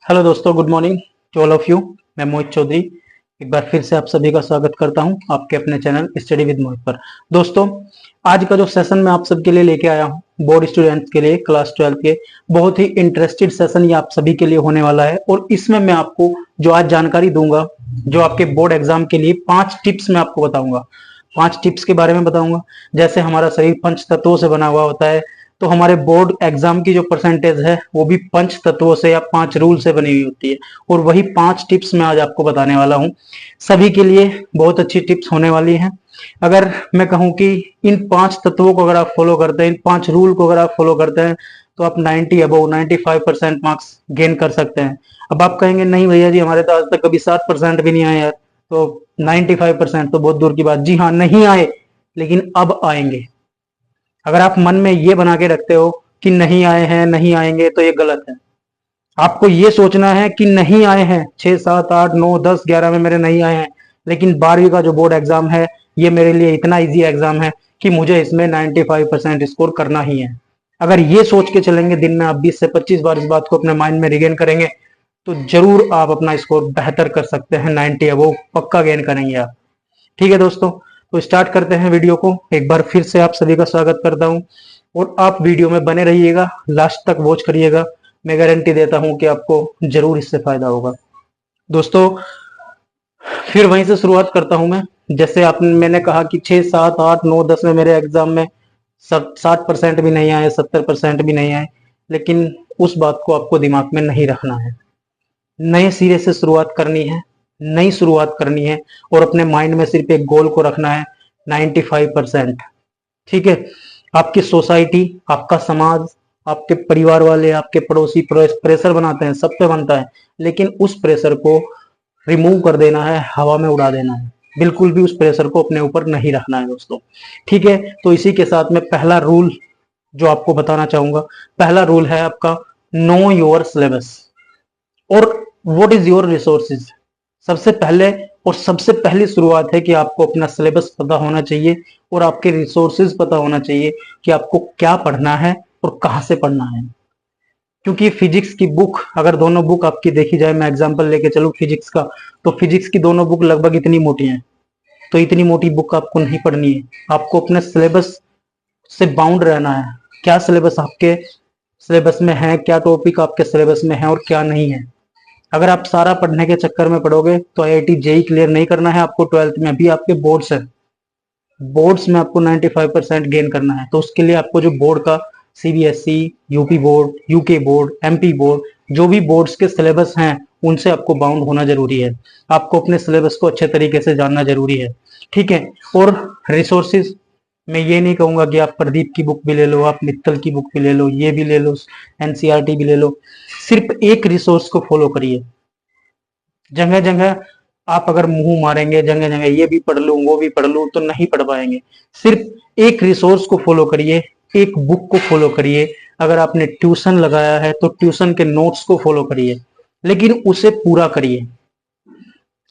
Hello दोस्तों, good morning to all of you. मैं मोहित चौधरी एक बार फिर से आप सभी का स्वागत करता हूं आपके अपने चैनल स्टडी विद मोहित पर। दोस्तों, आज का जो सेशन मैं आप सबके लिए लेके आया हूं बोर्ड स्टूडेंट्स के लिए, क्लास 12 के, बहुत ही इंटरेस्टेड सेशन ये आप सभी के लिए होने वाला है। और इसमें मैं आपको जो आज जानकारी दूंगा, जो आपके बोर्ड एग्जाम के लिए 5 टिप्स मैं आपको बताऊंगा। 5 टिप्स के बारे में बताऊंगा। जैसे हमारा शरीर पंच तत्वों से बना हुआ होता है, तो हमारे बोर्ड एग्जाम की जो परसेंटेज है वो भी 5 तत्वों से या 5 रूल से बनी हुई होती है। और वही 5 टिप्स मैं आज आपको बताने वाला हूं। सभी के लिए बहुत अच्छी टिप्स होने वाली हैं। अगर मैं कहूं कि इन 5 तत्वों को अगर आप फॉलो करते हैं, इन 5 रूल को अगर आप फॉलो करते हैं, तो आप 90 अबव 95% मार्क्स गेन कर सकते हैं। अब आप कहेंगे नहीं भैया जी, हमारे तो आज तक कभी 7% भी नहीं आए यार, तो 95% तो बहुत दूर की बात। जी हाँ, नहीं आए, लेकिन अब आएंगे। अगर आप मन में ये बना के रखते हो कि नहीं आए हैं, नहीं आएंगे, तो ये गलत है। आपको ये सोचना है कि नहीं आए हैं, 6 7 8 9 10 11 में मेरे नहीं आए हैं, लेकिन 12वीं का जो बोर्ड एग्जाम है ये मेरे लिए इतना इजी एग्जाम है कि मुझे इसमें 95% स्कोर करना ही है। अगर ये सोच के चलेंगे, दिन में आप 20 से 25 बार इस बात को अपने माइंड में रिगेन करेंगे, तो जरूर आप अपना स्कोर बेहतर कर सकते हैं। 90 अबव पक्का गेन करेंगे आप। ठीक है दोस्तों, तो स्टार्ट करते हैं वीडियो को। एक बार फिर से आप सभी का स्वागत करता हूं और आप वीडियो में बने रहिएगा, लास्ट तक वॉच करिएगा। मैं गारंटी देता हूं कि आपको जरूर इससे फायदा होगा। दोस्तों, फिर वहीं से शुरुआत करता हूं मैं। जैसे मैंने कहा कि 6 7 8 9 10 में मेरे एग्जाम में सब 60% भी नहीं आए, 70% भी नहीं आए, लेकिन उस बात को आपको दिमाग में नहीं रखना है। नए सिरे से शुरुआत करनी है, नई शुरुआत करनी है, और अपने माइंड में सिर्फ एक गोल को रखना है, 95%। ठीक है। आपकी सोसाइटी, आपका समाज, आपके परिवार वाले, आपके पड़ोसी प्रेशर बनाते हैं, सब पे बनता है, लेकिन उस प्रेशर को रिमूव कर देना है, हवा में उड़ा देना है। बिल्कुल भी उस प्रेशर को अपने ऊपर नहीं रखना है दोस्तों। ठीक है। तो इसी के साथ में पहला रूल जो आपको बताना चाहूंगा, पहला रूल है आपका, नो योर सिलेबस और व्हाट इज योर रिसोर्सेज। सबसे पहले और सबसे पहली शुरुआत है कि आपको अपना सिलेबस पता होना चाहिए और आपके रिसोर्सेज पता होना चाहिए कि आपको क्या पढ़ना है और कहां से पढ़ना है। क्योंकि फिजिक्स की बुक, अगर दोनों बुक आपकी देखी जाए, मैं एग्जांपल लेके चलूं फिजिक्स का, तो फिजिक्स की दोनों बुक लगभग इतनी मोटी हैं। तो इतनी मोटी बुक आपको नहीं पढ़नी है। आपको अपने सिलेबस से बाउंड रहना है। क्या सिलेबस आपके सिलेबस में है, क्या टॉपिक आपके सिलेबस में है और क्या नहीं है। अगर आप सारा पढ़ने के चक्कर में पढ़ोगे तो आईआईटी जेई क्लियर नहीं करना है आपको। 12th में अभी आपके बोर्ड्स है, बोर्ड्स में आपको 95% गेन करना है। तो उसके लिए आपको जो बोर्ड का CBSE, UP board, UK board, MP board, जो भी बोर्ड्स के सिलेबस हैं, उनसे आपको बाउंड होना जरूरी है। आपको अपने सिलेबस को अच्छे तरीके से जानना जरूरी है। ठीक है। और रिसोर्सेज, मैं ये नहीं कहूंगा कि आप प्रदीप की बुक भी ले लो, आप मित्तल की बुक भी ले लो, ये भी ले लो, एनसीईआरटी भी ले लो। सिर्फ एक रिसोर्स को फॉलो करिए। जगह जगह आप अगर मुंह मारेंगे, जगह जगह ये भी पढ़ लूं वो भी पढ़ लूं, तो नहीं पढ़ पाएंगे। सिर्फ एक रिसोर्स को फॉलो करिए, एक बुक को फॉलो करिए। अगर आपने ट्यूशन लगाया है तो ट्यूशन के नोट्स को फॉलो करिए, लेकिन उसे पूरा करिए।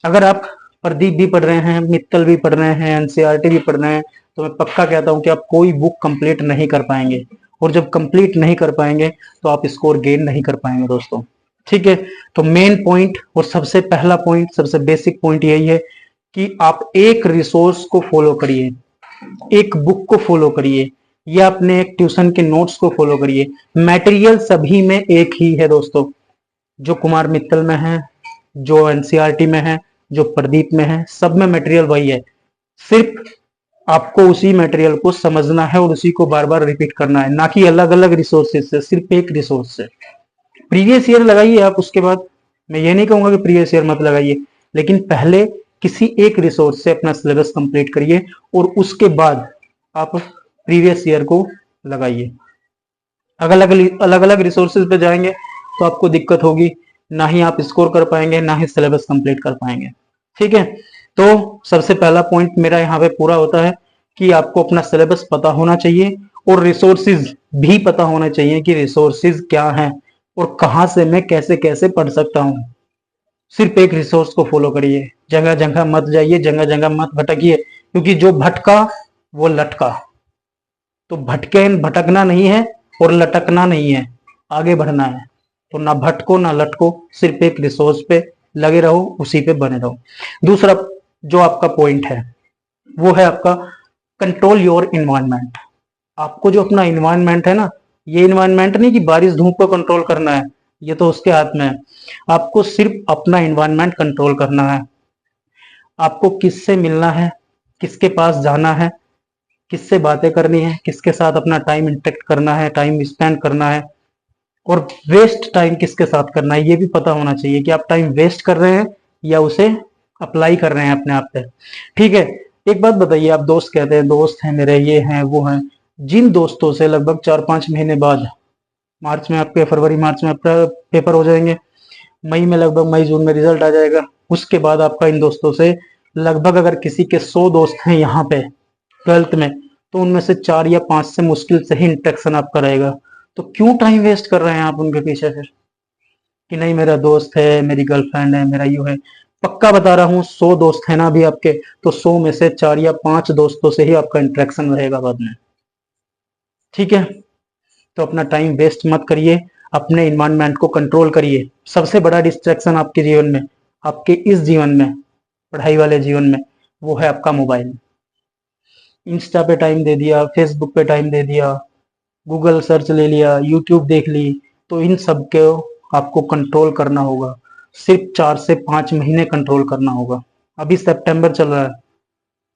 अगर आप प्रदीप भी पढ़ रहे हैं, मित्तल भी पढ़ रहे हैं, एनसीईआरटी भी पढ़ रहे हैं, तो मैं पक्का कहता हूं कि आप कोई बुक कंप्लीट नहीं कर पाएंगे। और जब कंप्लीट नहीं कर पाएंगे तो आप स्कोर गेन नहीं कर पाएंगे दोस्तों। ठीक है। तो मेन पॉइंट और सबसे पहला पॉइंट, सबसे बेसिक पॉइंट यही है कि आप एक रिसोर्स को फॉलो करिए, एक बुक को फॉलो करिए, या अपने एक ट्यूशन के नोट्स को फॉलो करिए। मटेरियल सभी में एक ही है दोस्तों। जो कुमार मित्तल में है, जो एनसीईआरटी में है, जो प्रदीप में है, सब में मटेरियल वही है। सिर्फ आपको उसी मटेरियल को समझना है और उसी को बार बार रिपीट करना है, ना कि अलग अलग रिसोर्सेज से, सिर्फ एक रिसोर्स से। प्रीवियस ईयर लगाइए आप, उसके बाद मैं ये नहीं कहूंगा कि प्रीवियस ईयर मत लगाइए, लेकिन पहले किसी एक रिसोर्स से अपना सिलेबस कंप्लीट करिए और उसके बाद आप प्रीवियस ईयर को लगाइए। अलग अलग रिसोर्सेज पे जाएंगे तो आपको दिक्कत होगी, ना ही आप स्कोर कर पाएंगे, ना ही सिलेबस कंप्लीट कर पाएंगे। ठीक है। तो सबसे पहला पॉइंट मेरा यहाँ पे पूरा होता है कि आपको अपना सिलेबस पता होना चाहिए और रिसोर्सेज भी पता होना चाहिए कि रिसोर्सेज क्या हैं और कहां से मैं कैसे कैसे पढ़ सकता हूं। सिर्फ एक रिसोर्स को फॉलो करिए, जगह जगह मत जाइए, जगह जगह मत भटकिए, क्योंकि जो भटका वो लटका। तो भटकना नहीं है और लटकना नहीं है, आगे बढ़ना है। तो ना भटको ना लटको, सिर्फ एक रिसोर्स पे लगे रहो, उसी पे बने रहो। दूसरा जो आपका पॉइंट है वो है आपका कंट्रोल योर इन्वायरमेंट। आपको जो अपना इन्वायरमेंट है ना, ये इन्वायरमेंट नहीं कि बारिश धूप को कंट्रोल करना है, ये तो उसके हाथ में है। आपको सिर्फ अपना इन्वायरमेंट कंट्रोल करना है। आपको किससे मिलना है, किसके पास जाना है, किससे बातें करनी है, किसके साथ अपना टाइम इंटेक्ट करना है, टाइम स्पेंड करना है, और वेस्ट टाइम किसके साथ करना है, ये भी पता होना चाहिए कि आप टाइम वेस्ट कर रहे हैं या उसे अप्लाई कर रहे हैं अपने आप पे। ठीक है, एक बात बताइए, आप दोस्त कहते हैं दोस्त हैं मेरे, ये हैं वो हैं, जिन दोस्तों से लगभग 4-5 महीने बाद, मार्च में आपके, फरवरी मार्च में आपका पेपर हो जाएंगे, मई में लगभग मई जून में रिजल्ट आ जाएगा, उसके बाद आपका इन दोस्तों से लगभग अगर किसी के 100 दोस्त हैं यहाँ पे 12th में, तो उनमें से 4 या 5 से मुश्किल से ही इंटरेक्शन आपका रहेगा। तो क्यों टाइम वेस्ट कर रहे हैं आप उनके पीछे फिर, कि नहीं मेरा दोस्त है, मेरी गर्लफ्रेंड है, मेरा यू है। पक्का बता रहा हूँ, 100 दोस्त है ना अभी आपके, तो 100 में से 4 या 5 दोस्तों से ही आपका इंटरेक्शन रहेगा बाद में। ठीक है, तो अपना टाइम वेस्ट मत करिए, अपने इन्वायरमेंट को कंट्रोल करिए। सबसे बड़ा डिस्ट्रैक्शन आपके जीवन में, आपके इस जीवन में, पढ़ाई वाले जीवन में, वो है आपका मोबाइल। इंस्टा पे टाइम दे दिया, फेसबुक पे टाइम दे दिया, गूगल सर्च ले लिया, यूट्यूब देख ली, तो इन सब को आपको कंट्रोल करना होगा। सिर्फ 4 से 5 महीने कंट्रोल करना होगा। अभी सितंबर चल रहा है,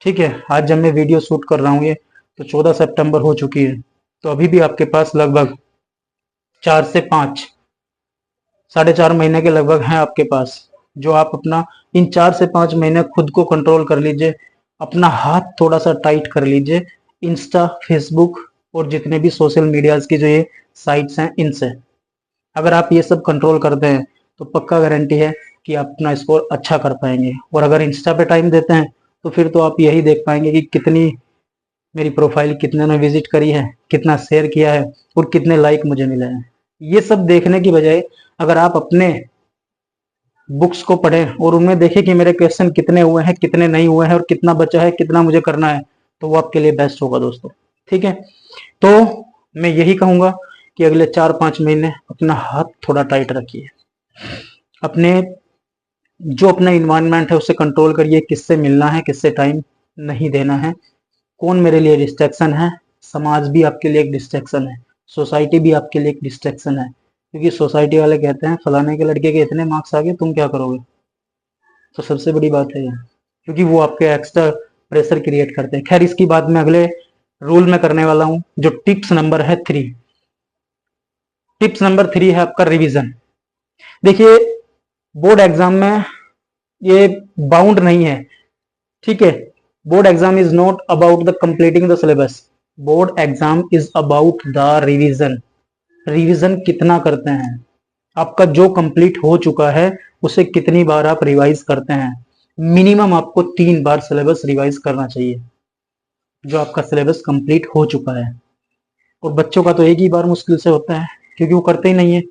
ठीक है, आज जब मैं वीडियो शूट कर रहा हूँ ये, तो 14 सितंबर हो चुकी है। तो अभी भी आपके पास लगभग 4 से 5, 4.5 महीने के लगभग हैं आपके पास, जो आप अपना इन 4 से 5 महीने खुद को कंट्रोल कर लीजिए। अपना हाथ थोड़ा सा टाइट कर लीजिए इंस्टा, फेसबुक और जितने भी सोशल मीडियाज की जो ये साइट्स हैं इनसे। अगर आप ये सब कंट्रोल करते हैं तो पक्का गारंटी है कि आप अपना स्कोर अच्छा कर पाएंगे। और अगर इंस्टा पे टाइम देते हैं तो फिर तो आप यही देख पाएंगे कि कितनी मेरी प्रोफाइल कितने ने विजिट करी है, कितना शेयर किया है और कितने लाइक मुझे मिले हैं। ये सब देखने की बजाय अगर आप अपने बुक्स को पढ़ें और उनमें देखें कि मेरे क्वेश्चन कितने हुए हैं, कितने नहीं हुए हैं और कितना बचा है, कितना मुझे करना है, तो वो आपके लिए बेस्ट होगा दोस्तों। ठीक है, तो मैं यही कहूंगा कि अगले 4-5 महीने अपना हाथ थोड़ा टाइट रखिए, अपने जो अपना इन्वायरमेंट है उसे कंट्रोल करिए, किससे मिलना है, किससे टाइम नहीं देना है, कौन मेरे लिए डिस्ट्रैक्शन है। समाज भी आपके लिए एक डिस्ट्रैक्शन है, सोसाइटी भी आपके लिए एक डिस्ट्रैक्शन है, क्योंकि सोसाइटी वाले कहते हैं फलाने के लड़के के इतने मार्क्स आ गए, तुम क्या करोगे। तो सबसे बड़ी बात है ये, क्योंकि वो आपके एक्स्ट्रा प्रेशर क्रिएट करते हैं। खैर, इसकी बात मैं अगले रूल में करने वाला हूं, जो टिप्स नंबर है 3। टिप्स नंबर 3 है आपका रिवीजन। देखिए, बोर्ड एग्जाम में ये बाउंड नहीं है, ठीक है। Board exam is not about the completing the syllabus, board exam is about the revision. Revision कितना करते हैं, आपका जो कंप्लीट हो चुका है उसे कितनी बार आप रिवाइज करते हैं। मिनिमम आपको 3 बार सिलेबस रिवाइज करना चाहिए, जो आपका सिलेबस कंप्लीट हो चुका है। और बच्चों का तो एक ही बार मुश्किल से होता है, क्योंकि वो करते ही नहीं है।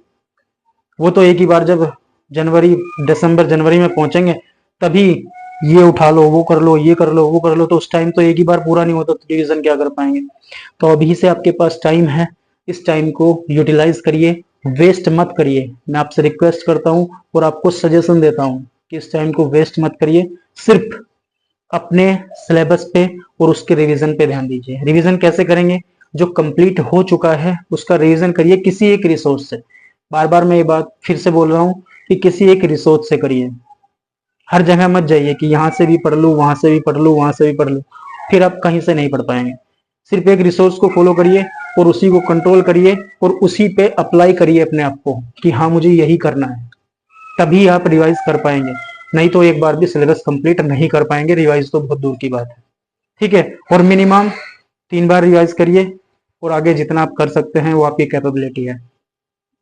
वो तो एक ही बार जब जनवरी, दिसंबर जनवरी में पहुंचेंगे तभी ये उठा लो, वो कर लो, ये कर लो, वो कर लो, तो उस टाइम तो एक ही बार पूरा नहीं होता, तो रिवीजन क्या कर पाएंगे। तो अभी से आपके पास टाइम है, इस टाइम को यूटिलाइज करिए, वेस्ट मत करिए। मैं आपसे रिक्वेस्ट करता हूं और आपको सजेशन देता हूं कि इस टाइम को वेस्ट मत करिए, सिर्फ अपने सिलेबस पे और उसके रिवीजन पे ध्यान दीजिए। रिवीजन कैसे करेंगे, जो कंप्लीट हो चुका है उसका रिवीजन करिए किसी एक रिसोर्स से। बार बार मैं ये बात फिर से बोल रहा हूं कि किसी एक रिसोर्स से करिए, हर जगह मत जाइए कि यहां से भी पढ़ लूं, वहां से भी पढ़ लूं, वहां से भी पढ़ लूं, फिर आप कहीं से नहीं पढ़ पाएंगे। सिर्फ एक रिसोर्स को फॉलो करिए और उसी को कंट्रोल करिए और उसी पे अप्लाई करिए अपने आप को कि हाँ मुझे यही करना है, तभी आप रिवाइज कर पाएंगे। नहीं तो एक बार भी सिलेबस कंप्लीट नहीं कर पाएंगे, रिवाइज तो बहुत दूर की बात है। ठीक है, और मिनिमम 3 बार रिवाइज करिए और आगे जितना आप कर सकते हैं वो आपकी कैपेबिलिटी है।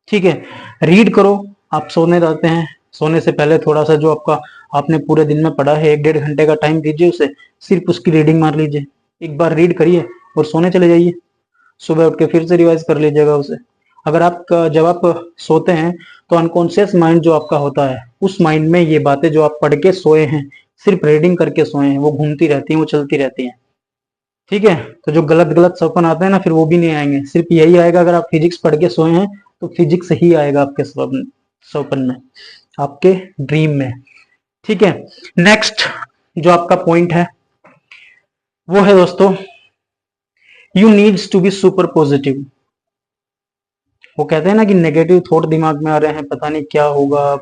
ठीक है, रीड करो। आप सोने जाते हैं, सोने से पहले थोड़ा सा जो आपका आपने पूरे दिन में पढ़ा है 1-1.5 घंटे का टाइम दीजिए उसे, सिर्फ उसकी रीडिंग मार लीजिए, एक बार रीड करिए और सोने चले जाइए। सुबह उठ के फिर से रिवाइज कर लीजिएगा उसे। अगर आप जब आप सोते हैं तो अनकॉन्शियस माइंड जो आपका होता है, उस माइंड में ये बातें जो आप पढ़ के सोए हैं, सिर्फ रीडिंग करके सोए हैं, वो घूमती रहती हैं, वो चलती रहती हैं। ठीक है, तो जो गलत गलत सपन आते हैं ना, फिर वो भी नहीं आएंगे। सिर्फ यही आएगा, अगर आप फिजिक्स पढ़ के सोए हैं तो फिजिक्स ही आएगा आपके स्वप्न में, आपके ड्रीम में। ठीक है, नेक्स्ट जो आपका पॉइंट है वो है दोस्तों, you needs to be super positive. वो कहते हैं ना कि नेगेटिव थॉट दिमाग में आ रहे हैं, पता नहीं क्या होगा,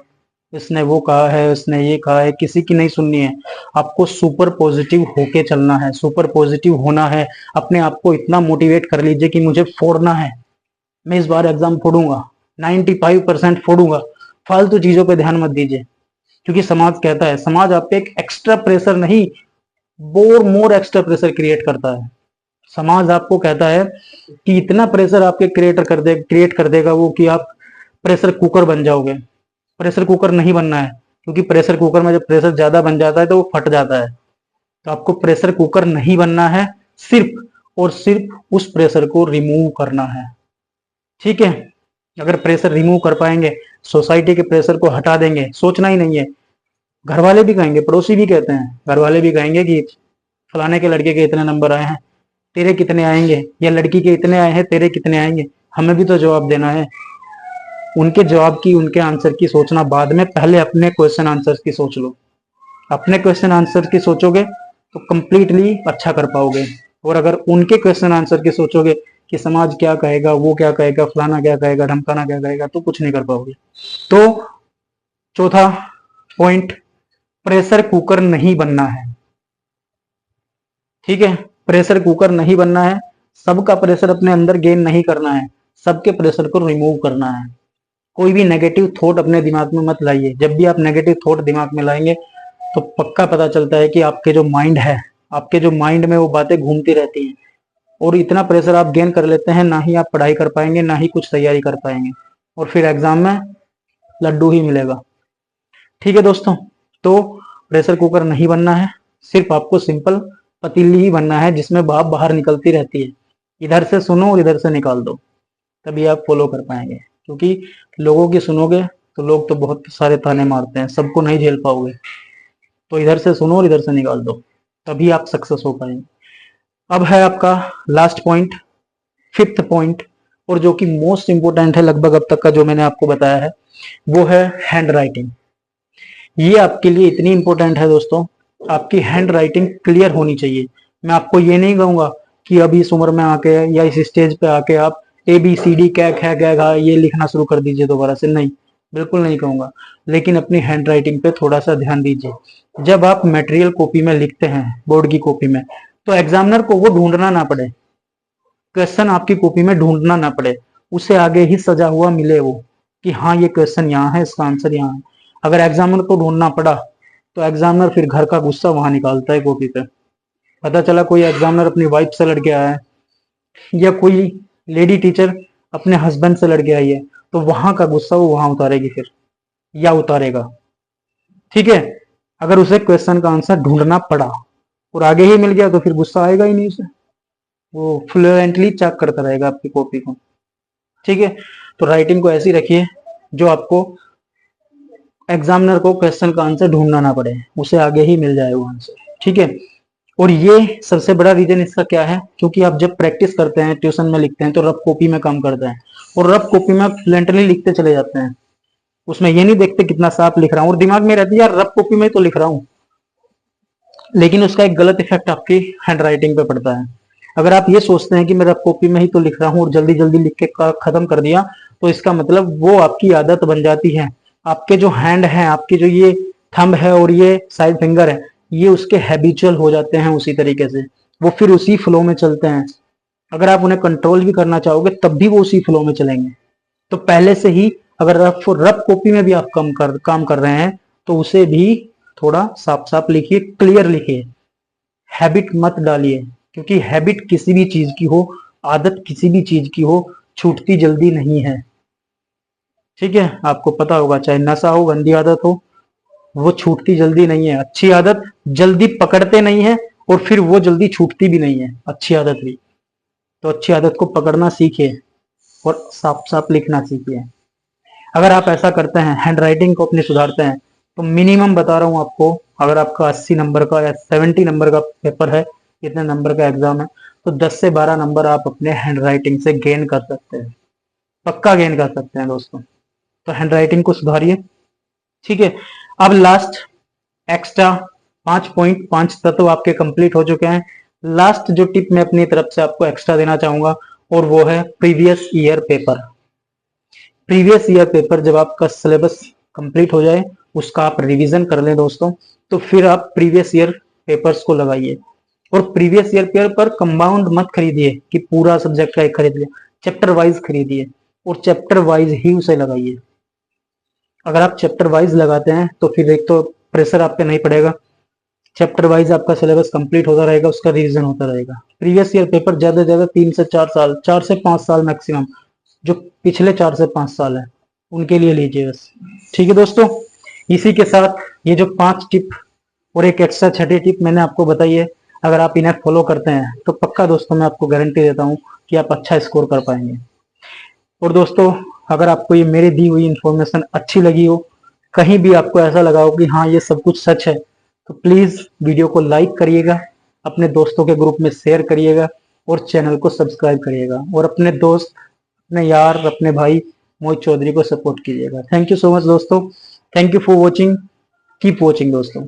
इसने वो कहा है, उसने ये कहा है, किसी की नहीं सुननी है। आपको सुपर पॉजिटिव होके चलना है, सुपर पॉजिटिव होना है। अपने आप को इतना मोटिवेट कर लीजिए कि मुझे फोड़ना है, मैं इस बार एग्जाम फोड़ूंगा, 95% फोड़ूंगा। फालतू चीजों पे ध्यान मत दीजिए, क्योंकि समाज कहता है, समाज आप पे एक एक्स्ट्रा प्रेशर नहीं, मोर एक्स्ट्रा प्रेशर क्रिएट करता है। समाज आपको कहता है कि इतना प्रेशर आपके क्रिएट कर देगा वो, कि आप प्रेशर कुकर बन जाओगे। प्रेशर कुकर नहीं बनना है, क्योंकि प्रेशर कुकर में जब प्रेशर ज्यादा बन जाता है तो वो फट जाता है। तो आपको प्रेशर कुकर नहीं बनना है, सिर्फ और सिर्फ उस प्रेशर को रिमूव करना है। ठीक है, अगर प्रेशर रिमूव कर पाएंगे, सोसाइटी के प्रेशर को हटा देंगे, सोचना ही नहीं है। घर वाले भी कहेंगे, पड़ोसी भी कहते हैं, घर वाले भी कहेंगे कि फलाने के लड़के के इतने नंबर आए हैं, तेरे कितने आएंगे, या लड़की के इतने आए हैं, तेरे कितने आएंगे। हमें भी तो जवाब देना है। उनके जवाब की, उनके आंसर की सोचना बाद में, पहले अपने क्वेश्चन आंसर की सोच लो। अपने क्वेश्चन आंसर की सोचोगे तो कंप्लीटली अच्छा कर पाओगे। और अगर उनके क्वेश्चन आंसर की सोचोगे कि समाज क्या कहेगा, वो क्या कहेगा, फलाना क्या कहेगा, ढमकाना क्या कहेगा, तो कुछ नहीं कर पाओगे। तो चौथा पॉइंट, प्रेशर कुकर नहीं बनना है। ठीक है, प्रेशर कुकर नहीं बनना है। सबका प्रेशर अपने अंदर गेन नहीं करना है, सबके प्रेशर को रिमूव करना है। कोई भी नेगेटिव थॉट अपने दिमाग में मत लाइए। जब भी आप नेगेटिव थॉट दिमाग में लाएंगे तो पक्का पता चलता है कि आपके जो माइंड है, आपके जो माइंड में वो बातें घूमती रहती हैं, और इतना प्रेशर आप गेन कर लेते हैं, ना ही आप पढ़ाई कर पाएंगे, ना ही कुछ तैयारी कर पाएंगे, और फिर एग्जाम में लड्डू ही मिलेगा। ठीक है दोस्तों, तो प्रेशर कुकर नहीं बनना है, सिर्फ आपको सिंपल पतीली ही बनना है, जिसमें भाप बाहर निकलती रहती है। इधर से सुनो और इधर से निकाल दो, तभी आप फॉलो कर पाएंगे। क्योंकि लोगों की सुनोगे तो लोग तो बहुत सारे ताने मारते हैं, सबको नहीं झेल पाओगे। तो इधर से सुनो और इधर से निकाल दो, तभी आप सक्सेस हो पाएंगे। अब है आपका लास्ट पॉइंट, फिफ्थ पॉइंट, और जो कि मोस्ट इंपोर्टेंट है लगभग अब तक का जो मैंने आपको बताया है, वो है हैंड राइटिंग। ये आपके लिए इतनी इंपॉर्टेंट है दोस्तों, आपकी हैंड राइटिंग क्लियर होनी चाहिए। मैं आपको ये नहीं कहूंगा कि अभी इस उम्र में आके या इस स्टेज पे आके आप ABCD कै ख ग घ ये लिखना शुरू कर दीजिए दोबारा से, नहीं, बिल्कुल नहीं कहूंगा। लेकिन अपनी हैंड राइटिंग पे थोड़ा सा ध्यान दीजिए। जब आप मटेरियल कॉपी में लिखते हैं, बोर्ड की कॉपी में, तो एग्जामिनर को वो ढूंढना ना पड़े, क्वेश्चन आपकी कॉपी में ढूंढना ना पड़े, उसे आगे ही सजा हुआ मिले वो, कि हाँ ये क्वेश्चन यहाँ है, इसका आंसर यहाँ है। अगर एग्जामिनर को ढूंढना पड़ा तो एग्जामिनर फिर घर का गुस्सा वहां निकालता है कॉपी पे। पता चला कोई एग्जामिनर अपनी वाइफ से लड़के आया है, या कोई लेडी टीचर अपने हस्बैंड से लड़के आई है, तो वहां का गुस्सा वो वहां उतारेगी फिर, या उतारेगा। ठीक है, अगर उसे क्वेश्चन का आंसर ढूंढना पड़ा और आगे ही मिल गया तो फिर गुस्सा आएगा ही नहीं उसे, वो फ्लुएंटली चेक करता रहेगा आपकी कॉपी को। ठीक है, तो राइटिंग को ऐसी रखिए जो आपको एग्जामिनर को क्वेश्चन का आंसर ढूंढना ना पड़े, उसे आगे ही मिल जाए वो आंसर। ठीक है, और ये सबसे बड़ा रीजन इसका क्या है, क्योंकि आप जब प्रैक्टिस करते हैं, ट्यूशन में लिखते हैं, तो रफ कॉपी में काम करते हैं, और रफ कॉपी में फ्लुएंटली लिखते चले जाते हैं। उसमें ये नहीं देखते कितना साफ लिख रहा हूँ, और दिमाग में रहती है यार रफ कॉपी में तो लिख रहा हूँ, लेकिन उसका एक गलत इफेक्ट आपकी हैंड राइटिंग पे पड़ता है। अगर आप ये सोचते हैं कि मैं रफ कॉपी में ही तो लिख रहा हूँ और जल्दी जल्दी लिख के खत्म कर दिया, तो इसका मतलब वो आपकी आदत बन जाती है। आपके जो हैंड है, आपके जो ये थंब है और ये साइड फिंगर है, ये उसके हैबिचुअल हो जाते हैं उसी तरीके से, वो फिर उसी फ्लो में चलते हैं। अगर आप उन्हें कंट्रोल भी करना चाहोगे तब भी वो उसी फ्लो में चलेंगे। तो पहले से ही अगर रफ कॉपी में भी आप काम कर रहे हैं तो उसे भी थोड़ा साफ साफ लिखिए, क्लियर लिखिए, हैबिट मत डालिए। क्योंकि हैबिट किसी भी चीज की हो, आदत किसी भी चीज की हो, छूटती जल्दी नहीं है। ठीक है, आपको पता होगा, चाहे नशा हो, गंदी आदत हो, वो छूटती जल्दी नहीं है। अच्छी आदत जल्दी पकड़ते नहीं है, और फिर वो जल्दी छूटती भी नहीं है, अच्छी आदत भी। तो अच्छी आदत को पकड़ना सीखिए और साफ साफ लिखना सीखिए। अगर आप ऐसा करते हैं, हैंड राइटिंग को अपनी सुधारते हैं, तो मिनिमम बता रहा हूं आपको, अगर आपका 80 नंबर का या 70 नंबर का पेपर है, इतने नंबर का एग्जाम है, तो 10 से 12 नंबर आप अपने हैंड राइटिंग से गेन कर सकते हैं। पक्का गेन कर सकते हैं दोस्तों। तो हैंड राइटिंग को सुधारिए, ठीक है। अब लास्ट एक्स्ट्रा 5.5 तत्व आपके कंप्लीट हो चुके हैं। लास्ट जो टिप मैं अपनी तरफ से आपको एक्स्ट्रा देना चाहूंगा और वो है previous year paper. Previous year paper जब आपका सिलेबस कंप्लीट हो जाए, उसका आप रिवीजन कर लें दोस्तों, तो फिर आप प्रीवियस ईयर पेपर्स को लगाइए। और प्रीवियस ईयर पेपर कंपाउंड मत खरीदिए कि पूरा सब्जेक्ट का एक खरीद लिया, चैप्टर वाइज खरीदिए और चैप्टर वाइज ही उसे लगाइए। अगर आप चैप्टर वाइज लगाते हैं तो फिर एक तो प्रेशर आप पे नहीं पड़ेगा, चैप्टर वाइज आपका सिलेबस कंप्लीट होता रहेगा, उसका रिवीजन होता रहेगा। प्रीवियस ईयर पेपर ज्यादा से ज्यादा 3 से 4 साल, 4 से 5 साल मैक्सिमम, जो पिछले 4 से 5 साल है उनके लिए लीजिए बस, ठीक है दोस्तों। इसी के साथ ये जो 5 टिप और एक एक्स्ट्रा छठी टिप मैंने आपको बताई है, अगर आप इन्हें फॉलो करते हैं तो पक्का दोस्तों मैं आपको गारंटी देता हूँ कि आप अच्छा स्कोर कर पाएंगे। और दोस्तों अगर आपको ये मेरी दी हुई इंफॉर्मेशन अच्छी लगी हो, कहीं भी आपको ऐसा लगा हो कि हाँ ये सब कुछ सच है, तो प्लीज वीडियो को लाइक करिएगा, अपने दोस्तों के ग्रुप में शेयर करिएगा और चैनल को सब्सक्राइब करिएगा और अपने दोस्त, अपने यार, अपने भाई मोहित चौधरी को सपोर्ट कीजिएगा। थैंक यू सो मच दोस्तों, thank you for watching, keep watching दोस्तों।